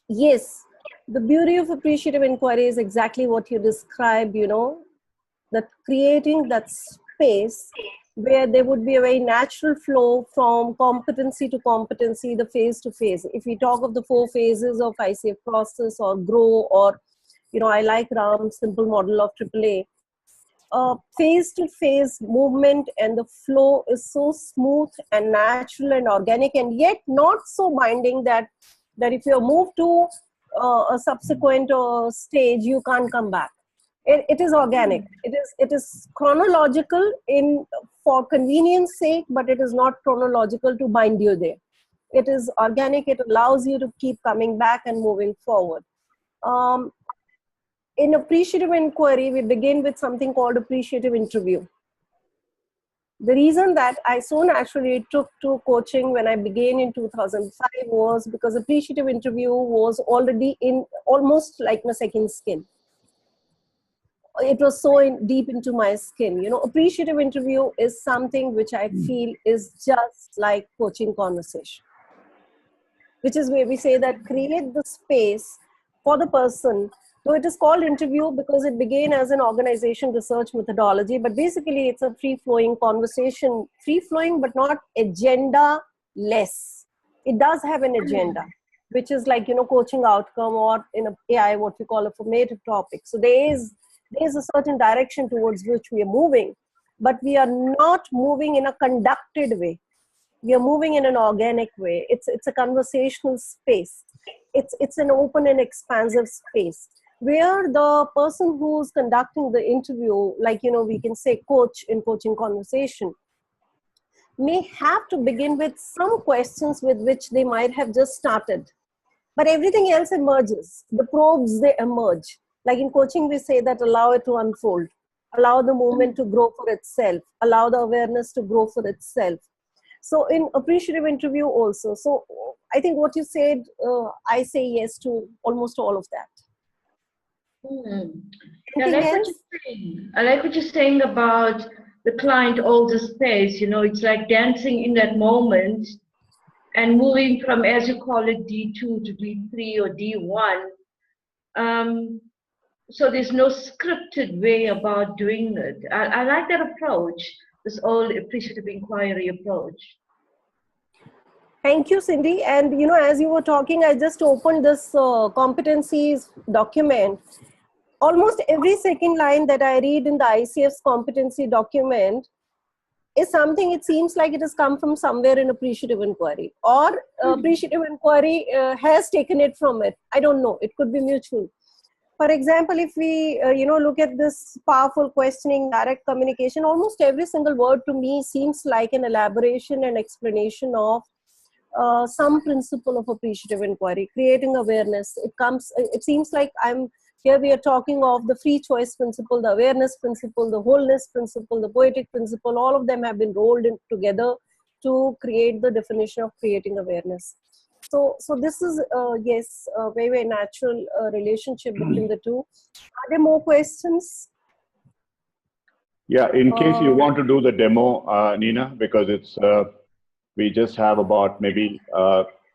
Yes, the beauty of appreciative inquiry is exactly what you described, that creating that space where there would be a very natural flow from competency to competency, the phase to phase. If we talk of the 4 phases of ICF process or grow, or, I like Ram's simple model of AAA, phase to phase movement and the flow is so smooth and natural and organic, and yet not so binding that if you move to a subsequent stage, you can't come back. It is organic. It is chronological for convenience sake, but it is not chronological to bind you there. It is organic. It allows you to keep coming back and moving forward. In appreciative inquiry, we begin with something called appreciative interview. The reason that I so naturally took to coaching when I began in 2005 was because appreciative interview was already in almost like my second skin. It was so deep into my skin. Appreciative interview is something which I feel is just like coaching conversation, which is where we say that create the space for the person So it is called interview because it began as an organization research methodology, but basically it's a free-flowing conversation, free-flowing but not agenda-less. It does have an agenda, which is like, coaching outcome, or in AI, what we call a formative topic. So there is a certain direction towards which we are moving, but we are not moving in a conducted way. We are moving in an organic way. It's a conversational space. It's an open and expansive space where the person who's conducting the interview, like, we can say coach in coaching conversation, may have to begin with some questions with which they might have just started. But everything else emerges. The probes, they emerge. Like in coaching, we say that allow it to unfold, allow the movement to grow for itself, allow the awareness to grow for itself. So in appreciative interview also. So I think what you said, I say yes to almost all of that. I like what you're saying about the client holds a space. It's like dancing in that moment and moving from, as you call it, D2 to D3 or D1. So there's no scripted way about doing it. I like that approach, this whole appreciative inquiry approach. Thank you, Cindy. And, as you were talking, I just opened this competencies document. Almost every second line that I read in the ICF's competency document is something, it seems like it has come from somewhere in appreciative inquiry, or appreciative inquiry has taken it from it. I don't know. It could be mutual. For example, if we, look at this powerful questioning, direct communication, almost every single word to me seems like an elaboration and explanation of some principle of appreciative inquiry, creating awareness. It seems like here we are talking of the free choice principle, the awareness principle, the wholeness principle, the poetic principle. All of them have been rolled in together to create the definition of creating awareness. So this is, yes, a very, very natural relationship between the two. Are there more questions? Yeah, in case you want to do the demo, Neena, because it's, we just have about maybe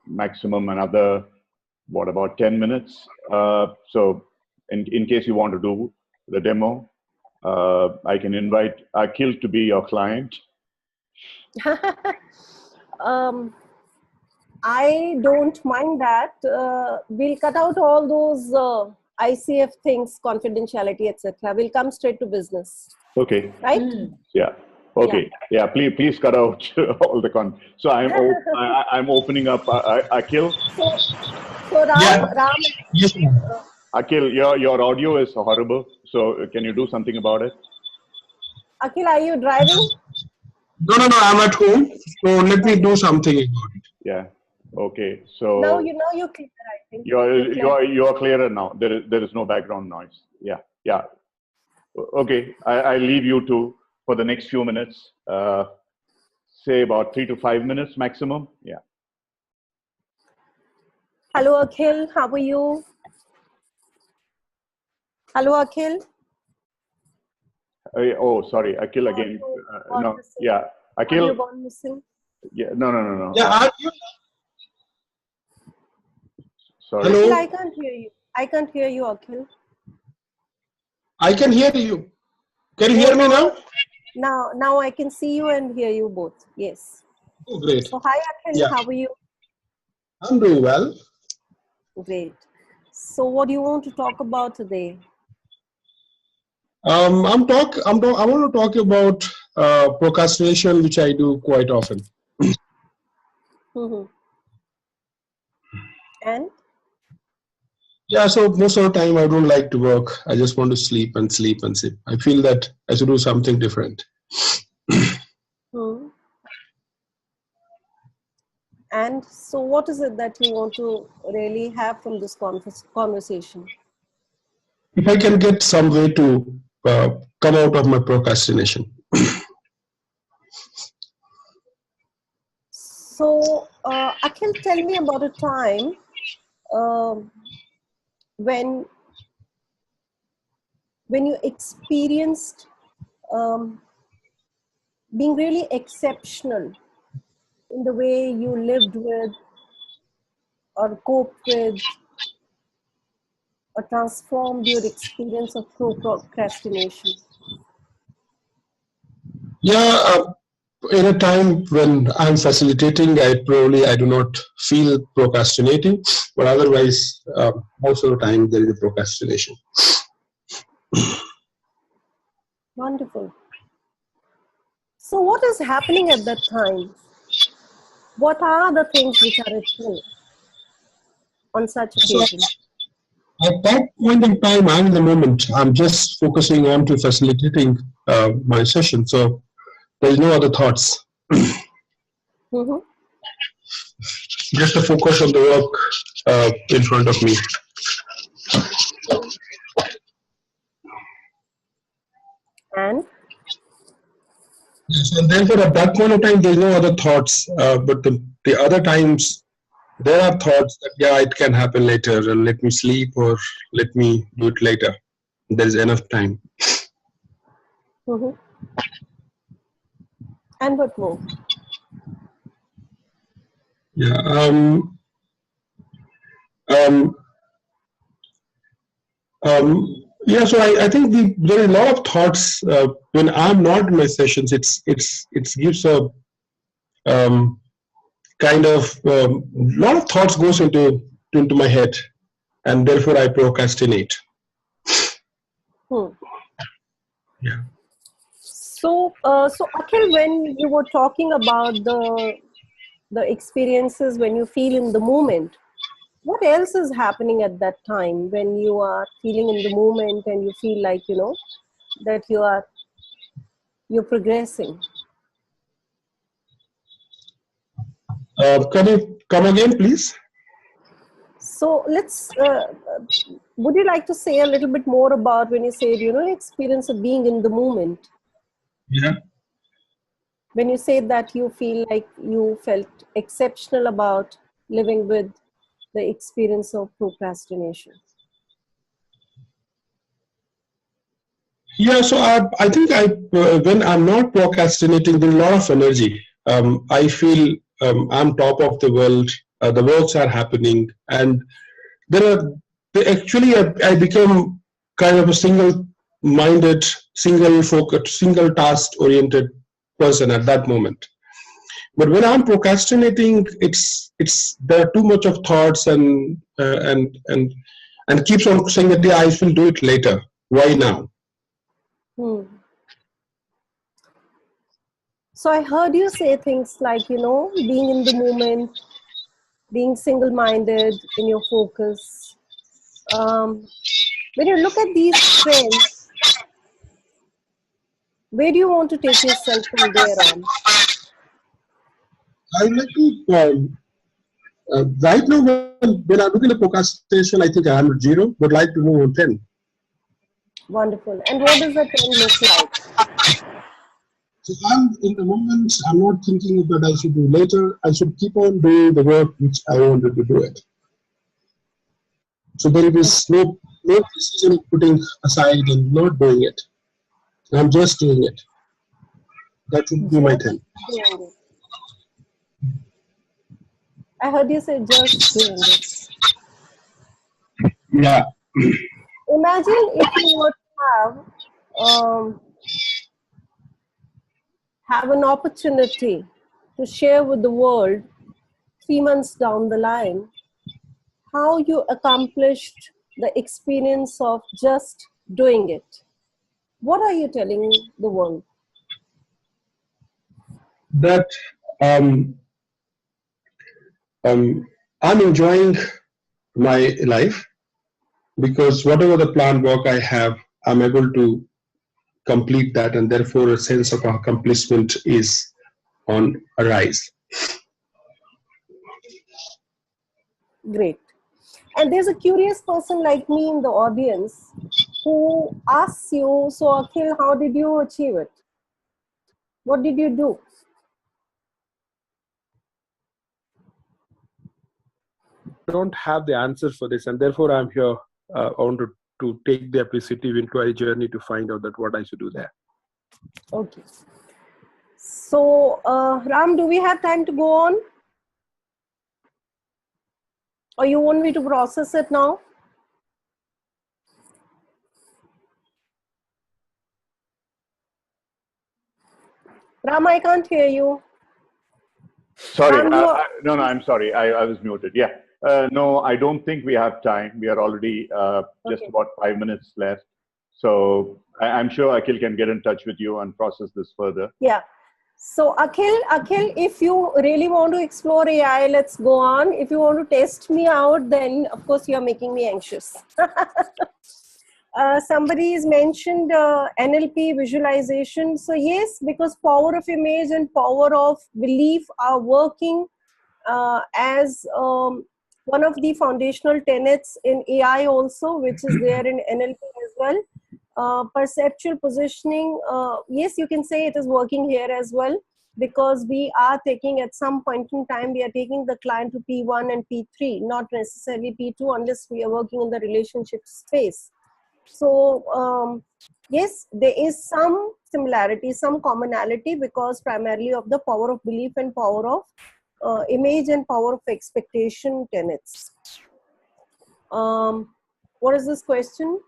maximum another, about 10 minutes. So in case you want to do the demo, I can invite Akhil to be your client. I don't mind that. We'll cut out all those ICF things, confidentiality, etc. We'll come straight to business. Okay. Right? Yeah. Okay. Yeah. Please cut out all the So I'm opening up Akhil. So Ram. Yes, Akhil, your audio is horrible. So can you do something about it? Akhil, are you driving? No, I'm at home. So let me do something about it. Yeah. Okay. So now you're clear, I think. You're clearer now. There is no background noise. Yeah. Yeah. Okay. I leave you for the next few minutes. Say about 3 to 5 minutes maximum. Yeah. Hello, Akhil. How are you? Hello, Akhil. Oh, sorry, Akhil again. No, yeah, Akhil. Have you gone missing? Yeah, no. Yeah, are you? Sorry. Hello? Akhil, I can't hear you. I can't hear you, Akhil. I can hear you. Can you hear me now? Now I can see you and hear you both. Yes. Oh, great. So hi, Akhil. Yeah. How are you? I'm doing well. Great. So what do you want to talk about today? I want to talk about procrastination, which I do quite often. And? Yeah, so most of the time I don't like to work. I just want to sleep and sleep and sleep. I feel that I should do something different. And so what is it that you want to really have from this conversation? If I can get some way to come out of my procrastination. So, Akhil, tell me about a time when you experienced being really exceptional in the way you lived with or coped with or transformed your experience of procrastination? Yeah, in a time when I'm facilitating, I do not feel procrastinating, but otherwise, most of the time there is a procrastination. Wonderful. So what is happening at that time? What are the things which are at play on such occasion? At that point in time, I'm in the moment. I'm just focusing on to facilitating my session. So there's no other thoughts. Mm-hmm. Just the focus on the work in front of me. And? Yes, and therefore at that point of time, there's no other thoughts. But the other times, there are thoughts that, yeah, it can happen later, and let me sleep or let me do it later. There's enough time. Mm-hmm. And what more? Yeah. Yeah. So I think there are a lot of thoughts when I'm not in my sessions. It gives a kind of lot of thoughts goes into my head, and therefore I procrastinate. Yeah. So Akhil, when you were talking about the experiences when you feel in the moment, what else is happening at that time when you are feeling in the moment and you feel like, that you're progressing? Can you come again, please? So let's, would you like to say a little bit more about when you said, experience of being in the moment? Yeah. When you say that you feel like you felt exceptional about living with the experience of procrastination. Yeah, so I think when I'm not procrastinating, there's a lot of energy. I feel I'm top of the world. The works are happening, and actually I become kind of a single-minded, single-focused, single-task-oriented person at that moment. But when I'm procrastinating, it's there are too much of thoughts and keeps on saying that, yeah, I will do it later. Why now? So I heard you say things like, being in the moment, being single-minded in your focus. When you look at these trends, where do you want to take yourself from there on? I would like to, right now, when I'm looking at procrastination, I think I'm at 0, but like to move on 10. Wonderful. And what does that 10 look like? So I'm in the moment, I'm not thinking of that I should do later. I should keep on doing the work which I wanted to do it. So there is no decision putting aside and not doing it. I'm just doing it. That would be my 10. I heard you say just doing it. Yeah. Imagine if you were to have an opportunity to share with the world 3 months down the line how you accomplished the experience of just doing it. What are you telling the world? That I'm enjoying my life because whatever the planned work I have, I'm able to complete that, and therefore a sense of accomplishment is on a rise. Great. And there's a curious person like me in the audience who asks you, so Akhil, how did you achieve it? What did you do? I don't have the answers for this, and therefore I'm here. I want to take the appreciative inquiry journey to find out that what I should do there. Okay. So, Ram, do we have time to go on? Or you want me to process it now? Ram, I can't hear you. Sorry, Ram, no, I'm sorry. I was muted. Yeah. No, I don't think we have time. We are already just Okay. about 5 minutes left. So I'm sure Akhil can get in touch with you and process this further. Yeah. So Akhil, if you really want to explore AI, let's go on. If you want to test me out, then of course you're making me anxious. Somebody has mentioned NLP visualization. So yes, because power of image and power of belief are working as one of the foundational tenets in AI also, which is there in NLP as well. Perceptual positioning, yes, you can say it is working here as well, because we are taking, at some point in time, we are taking the client to P1 and P3, not necessarily P2, unless we are working in the relationship space. So yes, there is some similarity, some commonality, because primarily of the power of belief and power of image and power of expectation tenets. What is this question?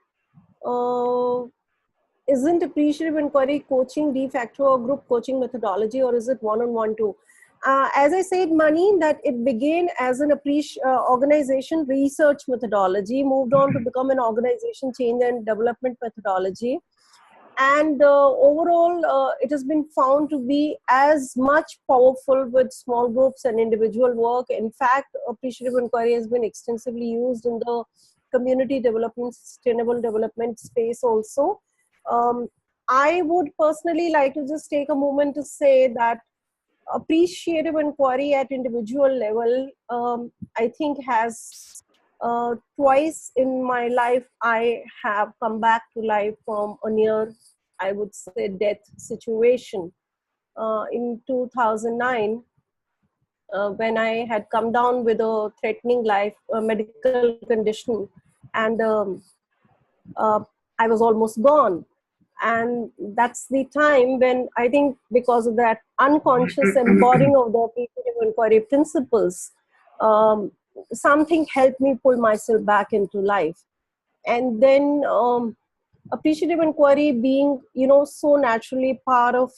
Isn't appreciative inquiry coaching de facto a group coaching methodology, or is it one-on-one too? As I said, Mani, that it began as an organization research methodology, moved on to become an organization change and development methodology. And overall, it has been found to be as much powerful with small groups and individual work. In fact, appreciative inquiry has been extensively used in the community development, sustainable development space also. I would personally like to just take a moment to say that appreciative inquiry at individual level, I think has twice in my life I have come back to life from a near, I would say, death situation. In 2009, when I had come down with a threatening life, a medical condition, and I was almost gone. And that's the time when I think, because of that unconscious embodying of the appreciative inquiry principles, something helped me pull myself back into life. And then appreciative inquiry being, so naturally part of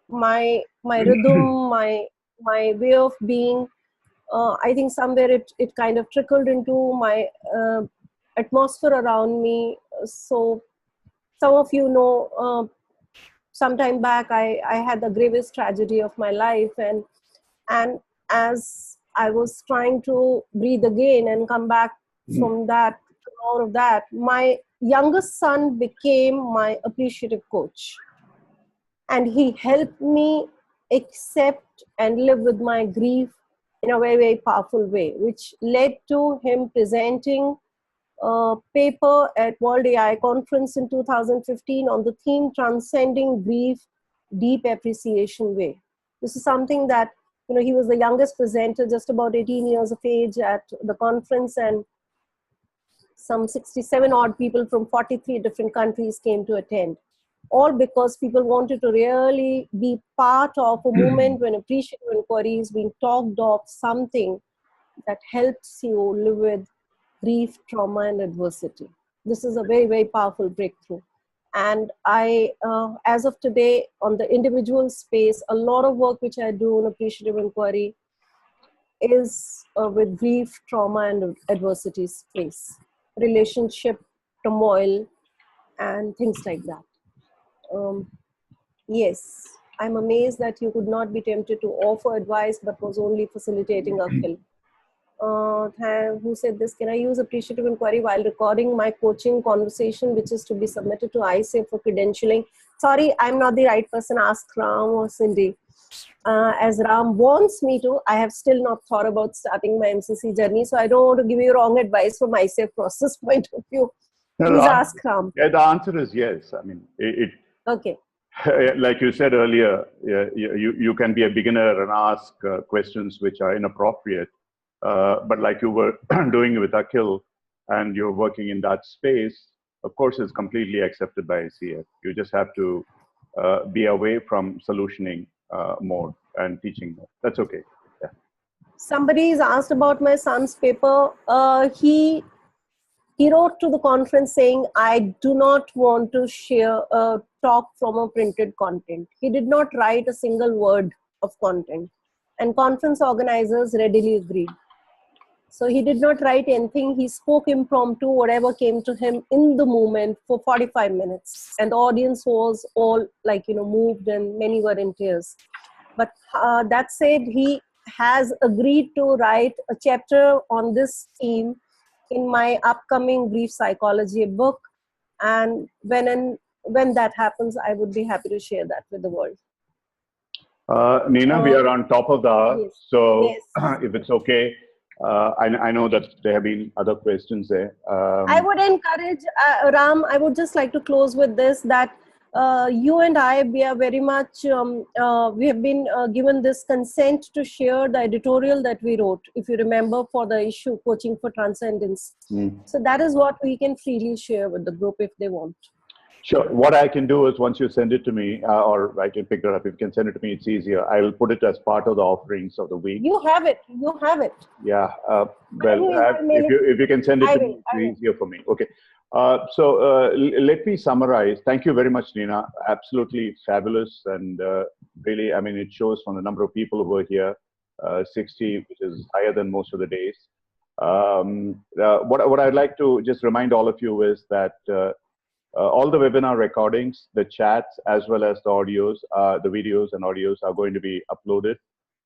my rhythm, my way of being, I think somewhere it kind of trickled into my atmosphere around me. So some of you know, some time back I had the gravest tragedy of my life, and as I was trying to breathe again and come back from that, out of that, my youngest son became my appreciative coach, and he helped me accept and live with my grief in a very, very powerful way, which led to him presenting paper at World AI Conference in 2015 on the theme Transcending Grief, Deep Appreciation Way. This is something that, he was the youngest presenter, just about 18 years of age at the conference, and some 67 odd people from 43 different countries came to attend. All because people wanted to really be part of a movement when appreciative inquiry is being talked of, something that helps you live with grief, trauma, and adversity. This is a very, very powerful breakthrough. And I, as of today, on the individual space, a lot of work which I do in appreciative inquiry is with grief, trauma, and adversity space, relationship, turmoil, and things like that. Yes, I'm amazed that you could not be tempted to offer advice, but was only facilitating Akhil. Who said this? Can I use appreciative inquiry while recording my coaching conversation, which is to be submitted to ICF for credentialing? Sorry, I'm not the right person. Ask Ram or Cindy. As Ram wants me to, I have still not thought about starting my MCC journey, so I don't want to give you wrong advice from ICF process point of view. Please ask Ram. Yeah, the answer is yes. I mean, Okay. Like you said earlier, you can be a beginner and ask questions which are inappropriate. But like you were doing with Akhil, and you're working in that space, of course, it's completely accepted by ICF. You just have to be away from solutioning mode and teaching mode. That's okay. Yeah. Somebody is asked about my son's paper. He He wrote to the conference saying, I do not want to share talk from a printed content. He did not write a single word of content. And conference organizers readily agreed. So he did not write anything. He spoke impromptu, whatever came to him in the moment for 45 minutes. And the audience was all moved, and many were in tears. But that said, he has agreed to write a chapter on this theme in my upcoming brief psychology book. And when that happens, I would be happy to share that with the world. Neena, we are on top of the hour, Yes. so Yes. if it's okay, I know that there have been other questions there. I would encourage, Ram, I would just like to close with this, that you and I, we are very much, we have been given this consent to share the editorial that we wrote, if you remember, for the issue Coaching for Transcendence. So that is what we can freely share with the group if they want. Sure. What I can do is once you send it to me, or I can pick it up. If you can send it to me, it's easier. I will put it as part of the offerings of the week. You have it. You have it. Yeah. If you can send it to me, it's easier for me. Okay. Let me summarize. Thank you very much, Neena. Absolutely fabulous. And really, I mean, it shows from the number of people who were here, 60, which is higher than most of the days. What I'd like to just remind all of you is that all the webinar recordings, the chats, as well as the audios, the videos and audios are going to be uploaded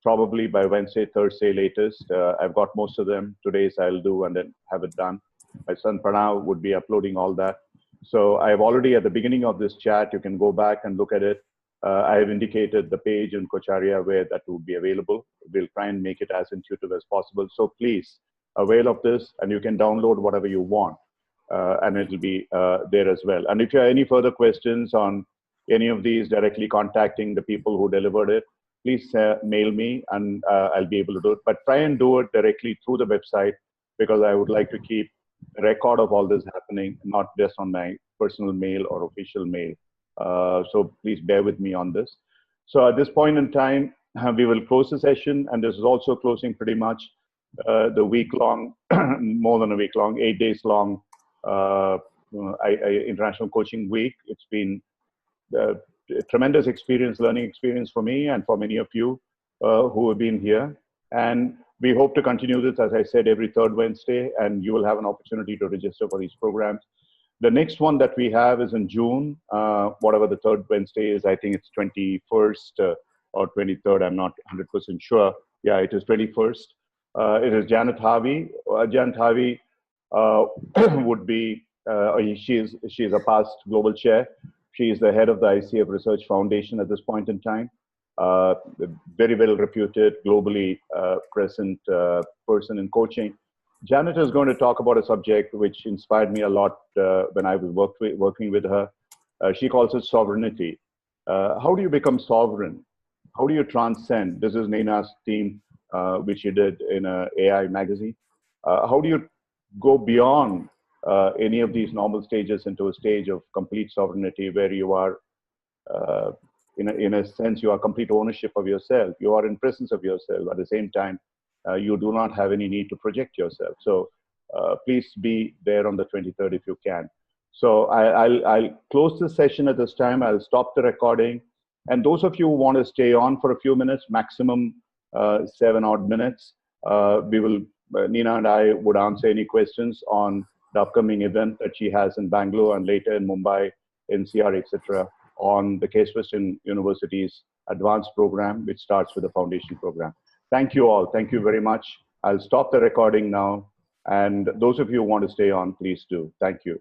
probably by Wednesday, Thursday latest. I've got most of them. Today's I'll do and then have it done. My son Pranav would be uploading all that. So I've already, at the beginning of this chat, you can go back and look at it. I have indicated the page in Kocharia where that would be available. We'll try and make it as intuitive as possible. So please avail of this, and you can download whatever you want. And it'll be there as well. And if you have any further questions on any of these, directly contacting the people who delivered it, please mail me and I'll be able to do it. But try and do it directly through the website, because I would like to keep a record of all this happening, not just on my personal mail or official mail. So please bear with me on this. So at this point in time, we will close the session, and this is also closing pretty much the week-long, more than a week-long, 8 days long International Coaching Week. It's been a tremendous experience, learning experience for me and for many of you who have been here. And we hope to continue this, as I said, every third Wednesday, and you will have an opportunity to register for these programs. The next one that we have is in June, whatever the third Wednesday is. I think it's 21st or 23rd. I'm not 100% sure. Yeah, it is 21st. It is Janet Harvey. Janet Harvey would be, she is a past global chair. She is the head of the ICF Research Foundation at this point in time. Very well reputed, globally present person in coaching. Janet is going to talk about a subject which inspired me a lot when I was working with her. She calls it sovereignty. How do you become sovereign? How do you transcend? This is Neena's theme, which she did in an AI magazine. How do you go beyond any of these normal stages into a stage of complete sovereignty, where you are, in a sense, you are complete ownership of yourself. You are in presence of yourself. At the same time, you do not have any need to project yourself. So please be there on the 23rd if you can. So I'll close the session at this time. I'll stop the recording. And those of you who want to stay on for a few minutes, maximum 7 odd minutes, Neena and I would answer any questions on the upcoming event that she has in Bangalore and later in Mumbai, NCR, etc., on the Case Western University's advanced program, which starts with the foundation program. Thank you all. Thank you very much. I'll stop the recording now. And those of you who want to stay on, please do. Thank you.